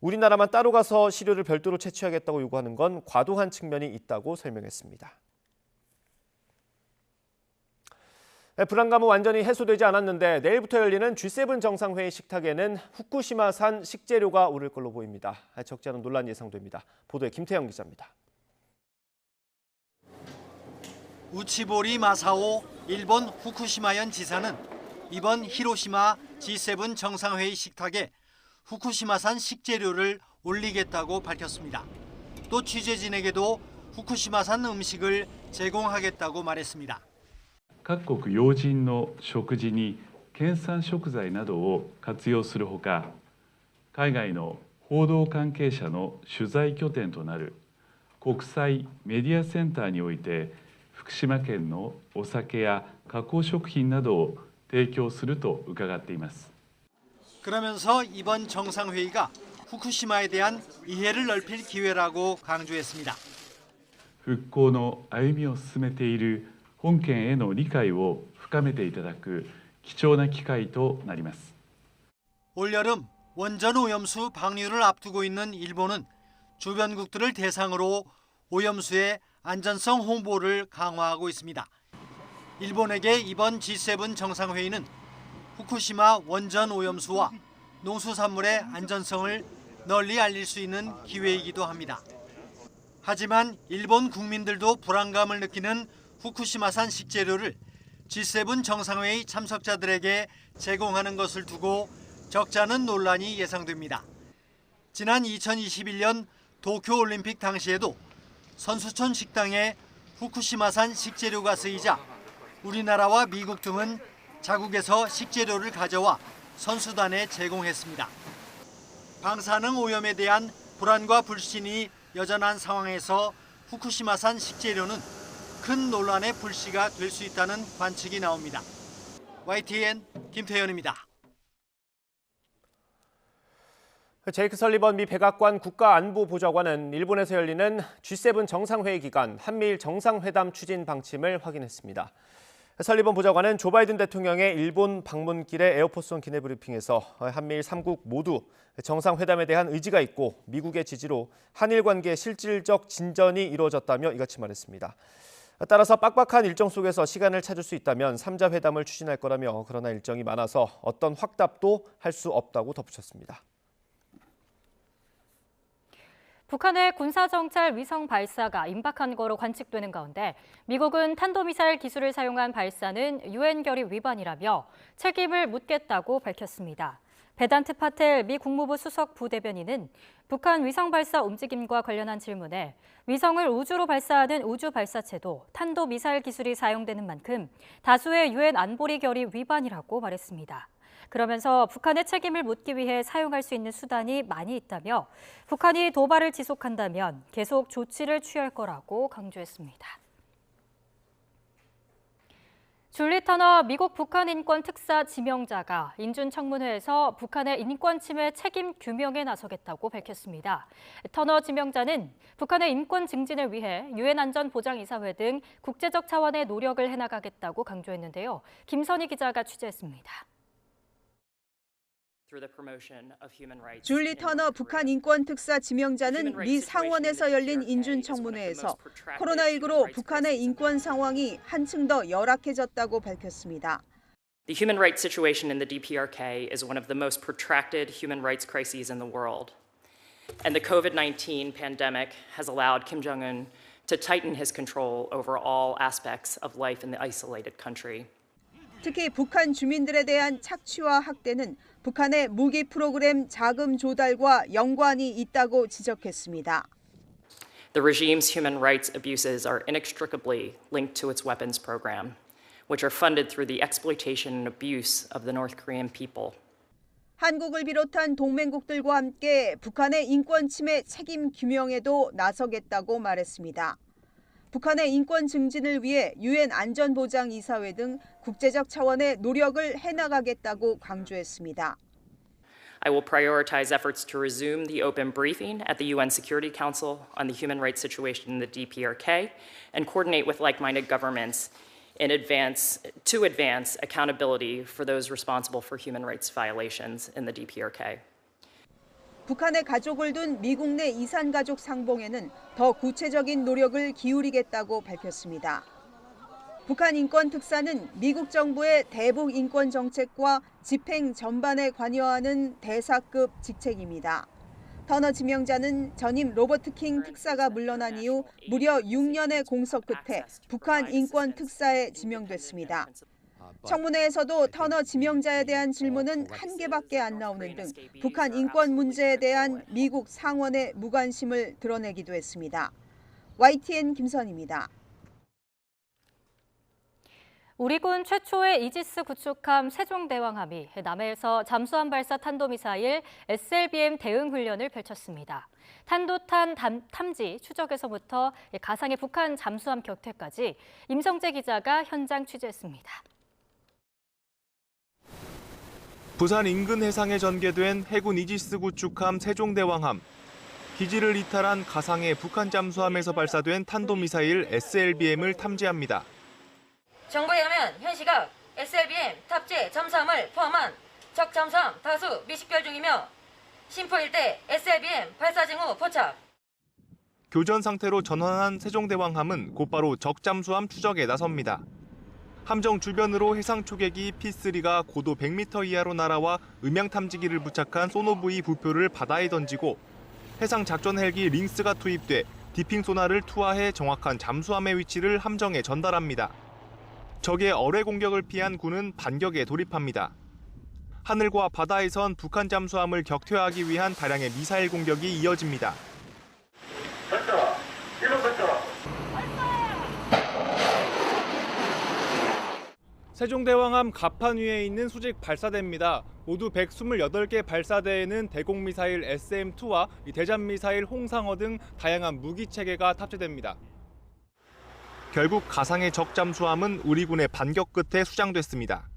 우리나라만 따로 가서 시료를 별도로 채취하겠다고 요구하는 건 과도한 측면이 있다고 설명했습니다. 불안감은 완전히 해소되지 않았는데 내일부터 열리는 G7 정상회의 식탁에는 후쿠시마산 식재료가 오를 걸로 보입니다. 적지 않은 논란이 예상됩니다. 보도에 김태형 기자입니다. 우치보리 마사오 일본 후쿠시마현 지사는 이번 히로시마 G7 정상회의 식탁에 후쿠시마산 식재료를 올리겠다고 밝혔습니다. 또 취재진에게도 후쿠시마산 음식을 제공하겠다고 말했습니다. 各国要人の食事に県産食材などを活用するほか、海外の報道関係者の取材拠点となる国際メディアセンターにおいて福島県のお酒や加工食品などを提供すると伺っています。 그러면서 이번 정상회의가 후쿠시마에 대한 이해를 넓힐 기회라고 강조했습니다. 復興の歩みを進めている本県への理解を深めていただく貴重な機会となります。 올여름 원전 오염수 방류를 앞두고 있는 일본은 주변국들을 대상으로 오염수의 안전성 홍보를 강화하고 있습니다. 일본에게 이번 G7 정상회의는 후쿠시마 원전 오염수와 농수산물의 안전성을 널리 알릴 수 있는 기회이기도 합니다. 하지만 일본 국민들도 불안감을 느끼는 후쿠시마산 식재료를 G7 정상회의 참석자들에게 제공하는 것을 두고 적지 않은 논란이 예상됩니다. 지난 2021년 도쿄올림픽 당시에도 선수촌 식당에 후쿠시마산 식재료가 쓰이자 우리나라와 미국 등은 자국에서 식재료를 가져와 선수단에 제공했습니다. 방사능 오염에 대한 불안과 불신이 여전한 상황에서 후쿠시마산 식재료는 큰 논란의 불씨가 될 수 있다는 관측이 나옵니다. YTN 김태현입니다. 제이크 설리번 미 백악관 국가안보보좌관은 일본에서 열리는 G7 정상회의 기간 한미일 정상회담 추진 방침을 확인했습니다. 설리번 보좌관은 조 바이든 대통령의 일본 방문길의 에어포스원 기내 브리핑에서 한미일 3국 모두 정상회담에 대한 의지가 있고 미국의 지지로 한일 관계의 실질적 진전이 이루어졌다며 이같이 말했습니다. 따라서 빡빡한 일정 속에서 시간을 찾을 수 있다면 3자 회담을 추진할 거라며 그러나 일정이 많아서 어떤 확답도 할 수 없다고 덧붙였습니다. 북한의 군사정찰 위성 발사가 임박한 거로 관측되는 가운데 미국은 탄도미사일 기술을 사용한 발사는 유엔 결의 위반이라며 책임을 묻겠다고 밝혔습니다. 베단트 파텔 미 국무부 수석 부대변인은 북한 위성 발사 움직임과 관련한 질문에 위성을 우주로 발사하는 우주 발사체도 탄도미사일 기술이 사용되는 만큼 다수의 유엔 안보리 결의 위반이라고 말했습니다. 그러면서 북한의 책임을 묻기 위해 사용할 수 있는 수단이 많이 있다며 북한이 도발을 지속한다면 계속 조치를 취할 거라고 강조했습니다. 줄리 터너 미국 북한 인권 특사 지명자가 인준청문회에서 북한의 인권 침해 책임 규명에 나서겠다고 밝혔습니다. 터너 지명자는 북한의 인권 증진을 위해 유엔 안전보장이사회 등 국제적 차원의 노력을 해나가겠다고 강조했는데요. 김선희 기자가 취재했습니다. 줄리 터너 북한 인권 특사 지명자는 미 상원에서 열린 인준청문회에서 코로나19로 북한의 인권 상황이 한층 더 열악해졌다고 밝혔습니다. The human rights situation in the DPRK is one of the most protracted human rights crises in the world. And the COVID-19 pandemic has allowed Kim Jong-un to tighten his control over all aspects of life in the isolated country. 특히 북한 주민들에 대한 착취와 학대는 북한의 무기 프로그램 자금 조달과 연관이 있다고 지적했습니다. The regime's human rights abuses are inextricably linked to its weapons program, which are funded through the exploitation and abuse of the North Korean people. 한국을 비롯한 동맹국들과 함께 북한의 인권 침해 책임 규명에도 나서겠다고 말했습니다. 북한의 인권 증진을 위해 유엔 안전보장이사회 등 국제적 차원의 노력을 해나가겠다고 강조했습니다. I will prioritize efforts to resume the open briefing at the UN Security Council on the human rights situation in the DPRK and coordinate with like-minded governments to advance accountability for those responsible for human rights violations in the DPRK. 북한의 가족을 둔 미국 내 이산가족 상봉에는 더 구체적인 노력을 기울이겠다고 밝혔습니다. 북한 인권 특사는 미국 정부의 대북 인권 정책과 집행 전반에 관여하는 대사급 직책입니다. 터너 지명자는 전임 로버트 킹 특사가 물러난 이후 무려 6년의 공석 끝에 북한 인권 특사에 지명됐습니다. 청문회에서도 터너 지명자에 대한 질문은 한 개밖에 안 나오는 등 북한 인권 문제에 대한 미국 상원의 무관심을 드러내기도 했습니다. YTN 김선희입니다. 우리군 최초의 이지스 구축함 세종대왕함이 남해에서 잠수함 발사 탄도미사일 SLBM 대응 훈련을 펼쳤습니다. 탄도탄 탐지 추적에서부터 가상의 북한 잠수함 격퇴까지 임성재 기자가 현장 취재했습니다. 부산 인근 해상에 전개된 해군 이지스 구축함 세종대왕함. 기지를 이탈한 가상의 북한 잠수함에서 발사된 탄도미사일 SLBM을 탐지합니다. 정보에 의하면 현 시각 SLBM 탑재 잠수함을 포함한 적 잠수함 다수 미식별 중이며 신포 일대 SLBM 발사 징후 포착. 교전 상태로 전환한 세종대왕함은 곧바로 적 잠수함 추적에 나섭니다. 함정 주변으로 해상 초계기 P3가 고도 100m 이하로 날아와 음향 탐지기를 부착한 소노브이 부표를 바다에 던지고 해상 작전 헬기 링스가 투입돼 디핑 소나를 투하해 정확한 잠수함의 위치를 함정에 전달합니다. 적의 어뢰 공격을 피한 군은 반격에 돌입합니다. 하늘과 바다에선 북한 잠수함을 격퇴하기 위한 다량의 미사일 공격이 이어집니다. 세종대왕함 갑판 위에 있는 수직 발사대입니다. 모두 128개 발사대에는 대공미사일 SM-2와 대잠미사일 홍상어 등 다양한 무기 체계가 탑재됩니다. 결국 가상의 적 잠수함은 우리 군의 반격 끝에 수장됐습니다.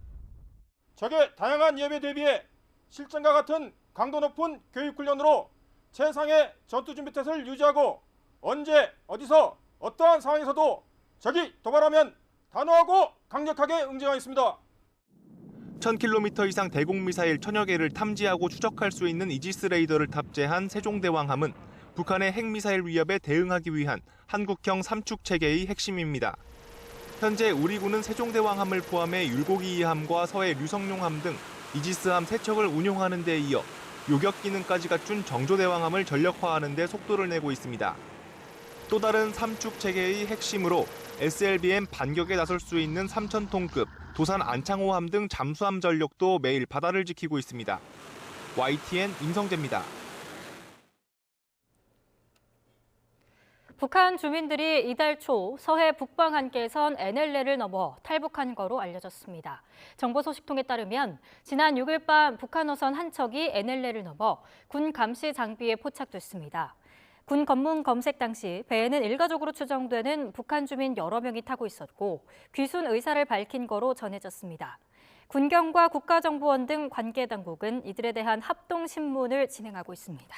적의 다양한 위협에 대비해 실전과 같은 강도 높은 교육훈련으로 최상의 전투준비태세를 유지하고 언제 어디서 어떠한 상황에서도 적이 도발하면 단호하고 강력하게 응징하겠습니다. 1000km 이상 대공미사일 1000여 개를 탐지하고 추적할 수 있는 이지스 레이더를 탑재한 세종대왕함은 북한의 핵미사일 위협에 대응하기 위한 한국형 3축 체계의 핵심입니다. 현재 우리 군은 세종대왕함을 포함해 율곡이 2함과 서해 류성룡함 등 이지스함 3척을 운용하는 데 이어 요격 기능까지 갖춘 정조대왕함을 전력화하는 데 속도를 내고 있습니다. 또 다른 3축 체계의 핵심으로 SLBM 반격에 나설 수 있는 3000톤급 도산 안창호함 등 잠수함 전력도 매일 바다를 지키고 있습니다. YTN 임성재입니다. 북한 주민들이 이달 초 서해 북방 한계선 NLL을 넘어 탈북한 거로 알려졌습니다. 정보 소식통에 따르면 지난 6일 밤 북한 어선 한 척이 NLL을 넘어 군 감시 장비에 포착됐습니다. 군 검문 검색 당시 배에는 일가족으로 추정되는 북한 주민 여러 명이 타고 있었고 귀순 의사를 밝힌 거로 전해졌습니다. 군경과 국가정보원 등 관계 당국은 이들에 대한 합동 신문을 진행하고 있습니다.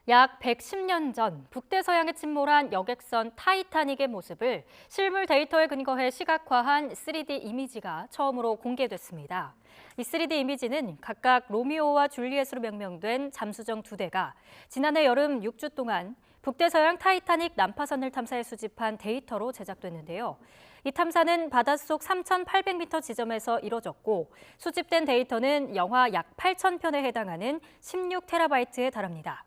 약 110년 전 북대서양에 침몰한 여객선 타이타닉의 모습을 실물 데이터에 근거해 시각화한 3D 이미지가 처음으로 공개됐습니다. 이 3D 이미지는 각각 로미오와 줄리엣으로 명명된 잠수정 2대가 지난해 여름 6주 동안 북대서양 타이타닉 난파선을 탐사해 수집한 데이터로 제작됐는데요. 이 탐사는 바닷속 3,800m 지점에서 이뤄졌고 수집된 데이터는 영화 약 8,000편에 해당하는 16TB에 달합니다.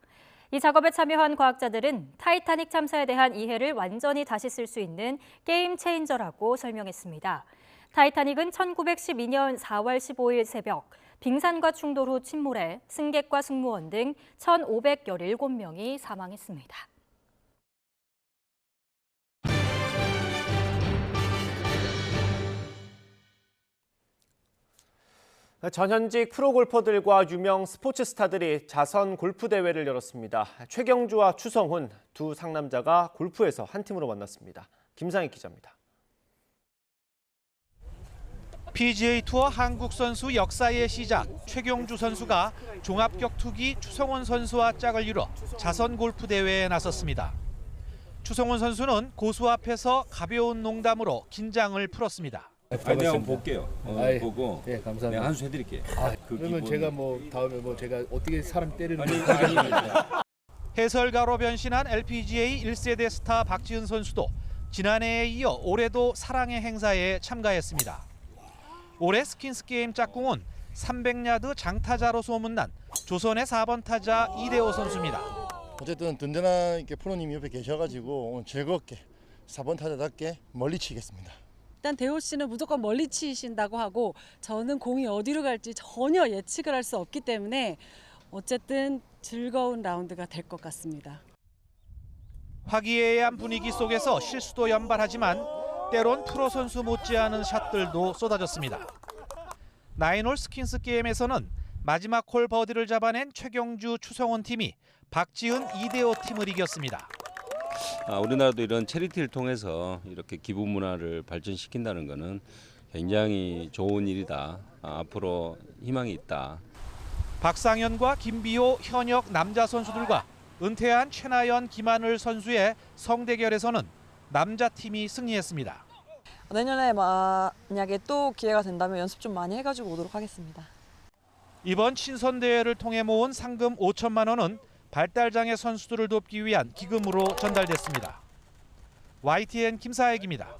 이 작업에 참여한 과학자들은 타이타닉 참사에 대한 이해를 완전히 다시 쓸 수 있는 게임 체인저라고 설명했습니다. 타이타닉은 1912년 4월 15일 새벽 빙산과 충돌 후 침몰해 승객과 승무원 등 1,517명이 사망했습니다. 전현직 프로골퍼들과 유명 스포츠 스타들이 자선 골프 대회를 열었습니다. 최경주와 추성훈 두 상남자가 골프에서 한 팀으로 만났습니다. 김상희 기자입니다. PGA 투어 한국 선수 역사의 시작, 최경주 선수가 종합격투기 추성훈 선수와 짝을 이뤄 자선 골프 대회에 나섰습니다. 추성훈 선수는 고수 앞에서 가벼운 농담으로 긴장을 풀었습니다. 내가 한번 볼게요. 보고 네, 감사합니다. 내가 한 수 해드릴게요. 그러면 제가 다음에 제가 어떻게 사람 때리는 해설가로 변신한 LPGA 1세대 스타 박지은 선수도 지난해에 이어 올해도 사랑의 행사에 참가했습니다. 올해 스킨스게임 짝꿍은 300야드 장타자로 소문난 조선의 4번 타자 이대호 선수입니다. 어쨌든 든든한 프로님이 옆에 계셔가지고 오늘 즐겁게 4번 타자답게 멀리 치겠습니다. 일단 대호 씨는 무조건 멀리 치신다고 하고 저는 공이 어디로 갈지 전혀 예측을 할 수 없기 때문에 어쨌든 즐거운 라운드가 될 것 같습니다. 화기애애한 분위기 속에서 실수도 연발하지만 때론 프로 선수 못지않은 샷들도 쏟아졌습니다. 9홀 스킨스 게임에서는 마지막 홀 버디를 잡아낸 최경주, 추성훈 팀이 박지은, 이대호 팀을 이겼습니다. 우리나라도 이런 체리티를 통해서 이렇게 기부 문화를 발전시킨다는 것은 굉장히 좋은 일이다. 앞으로 희망이 있다. 박상현과 김비호, 현역 남자 선수들과 은퇴한 최나연, 김하늘 선수의 성대결에서는 남자 팀이 승리했습니다. 내년에 만약에 또 기회가 된다면 연습 좀 많이 해가지고 오도록 하겠습니다. 이번 친선 대회를 통해 모은 상금 5천만 원은 발달장애 선수들을 돕기 위한 기금으로 전달됐습니다. YTN 김사익입니다.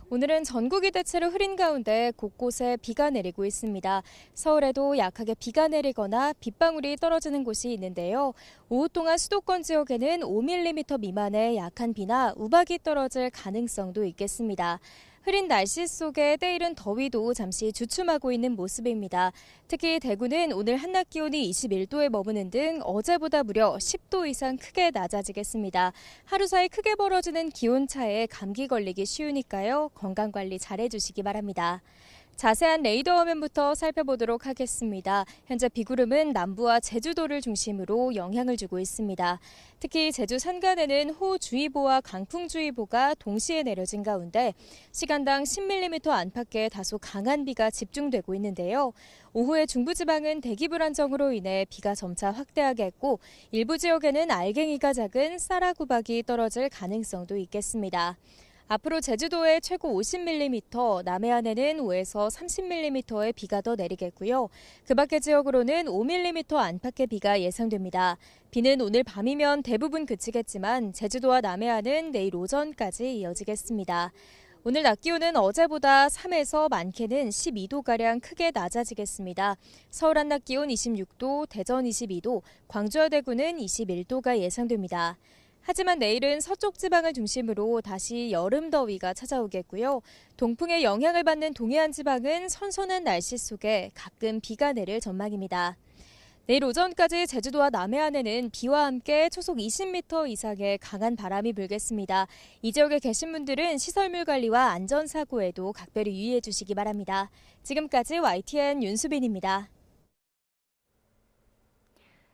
오늘은 전국이 대체로 흐린 가운데 곳곳에 비가 내리고 있습니다. 서울에도 약하게 비가 내리거나 빗방울이 떨어지는 곳이 있는데요. 오후 동안 수도권 지역에는 5mm 미만의 약한 비나 우박이 떨어질 가능성도 있겠습니다. 흐린 날씨 속에 때이른 더위도 잠시 주춤하고 있는 모습입니다. 특히 대구는 오늘 한낮 기온이 21도에 머무는 등 어제보다 무려 10도 이상 크게 낮아지겠습니다. 하루 사이 크게 벌어지는 기온차에 감기 걸리기 쉬우니까요. 건강관리 잘해주시기 바랍니다. 자세한 레이더 화면부터 살펴보도록 하겠습니다. 현재 비구름은 남부와 제주도를 중심으로 영향을 주고 있습니다. 특히 제주 산간에는 호우주의보와 강풍주의보가 동시에 내려진 가운데 시간당 10mm 안팎의 다소 강한 비가 집중되고 있는데요. 오후에 중부지방은 대기 불안정으로 인해 비가 점차 확대하겠고 일부 지역에는 알갱이가 작은 쌀아구박이 떨어질 가능성도 있겠습니다. 앞으로 제주도에 최고 50mm, 남해안에는 5에서 30mm의 비가 더 내리겠고요. 그 밖의 지역으로는 5mm 안팎의 비가 예상됩니다. 비는 오늘 밤이면 대부분 그치겠지만 제주도와 남해안은 내일 오전까지 이어지겠습니다. 오늘 낮 기온은 어제보다 3에서 많게는 12도가량 크게 낮아지겠습니다. 서울 한낮 기온 26도, 대전 22도, 광주와 대구는 21도가 예상됩니다. 하지만 내일은 서쪽 지방을 중심으로 다시 여름 더위가 찾아오겠고요. 동풍의 영향을 받는 동해안 지방은 선선한 날씨 속에 가끔 비가 내릴 전망입니다. 내일 오전까지 제주도와 남해안에는 비와 함께 초속 20m 이상의 강한 바람이 불겠습니다. 이 지역에 계신 분들은 시설물 관리와 안전사고에도 각별히 유의해 주시기 바랍니다. 지금까지 YTN 윤수빈입니다.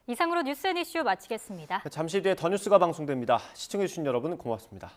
이상으로 뉴스 앤 이슈 마치겠습니다. 잠시 뒤에 더 뉴스가 방송됩니다. 시청해주신 여러분 고맙습니다.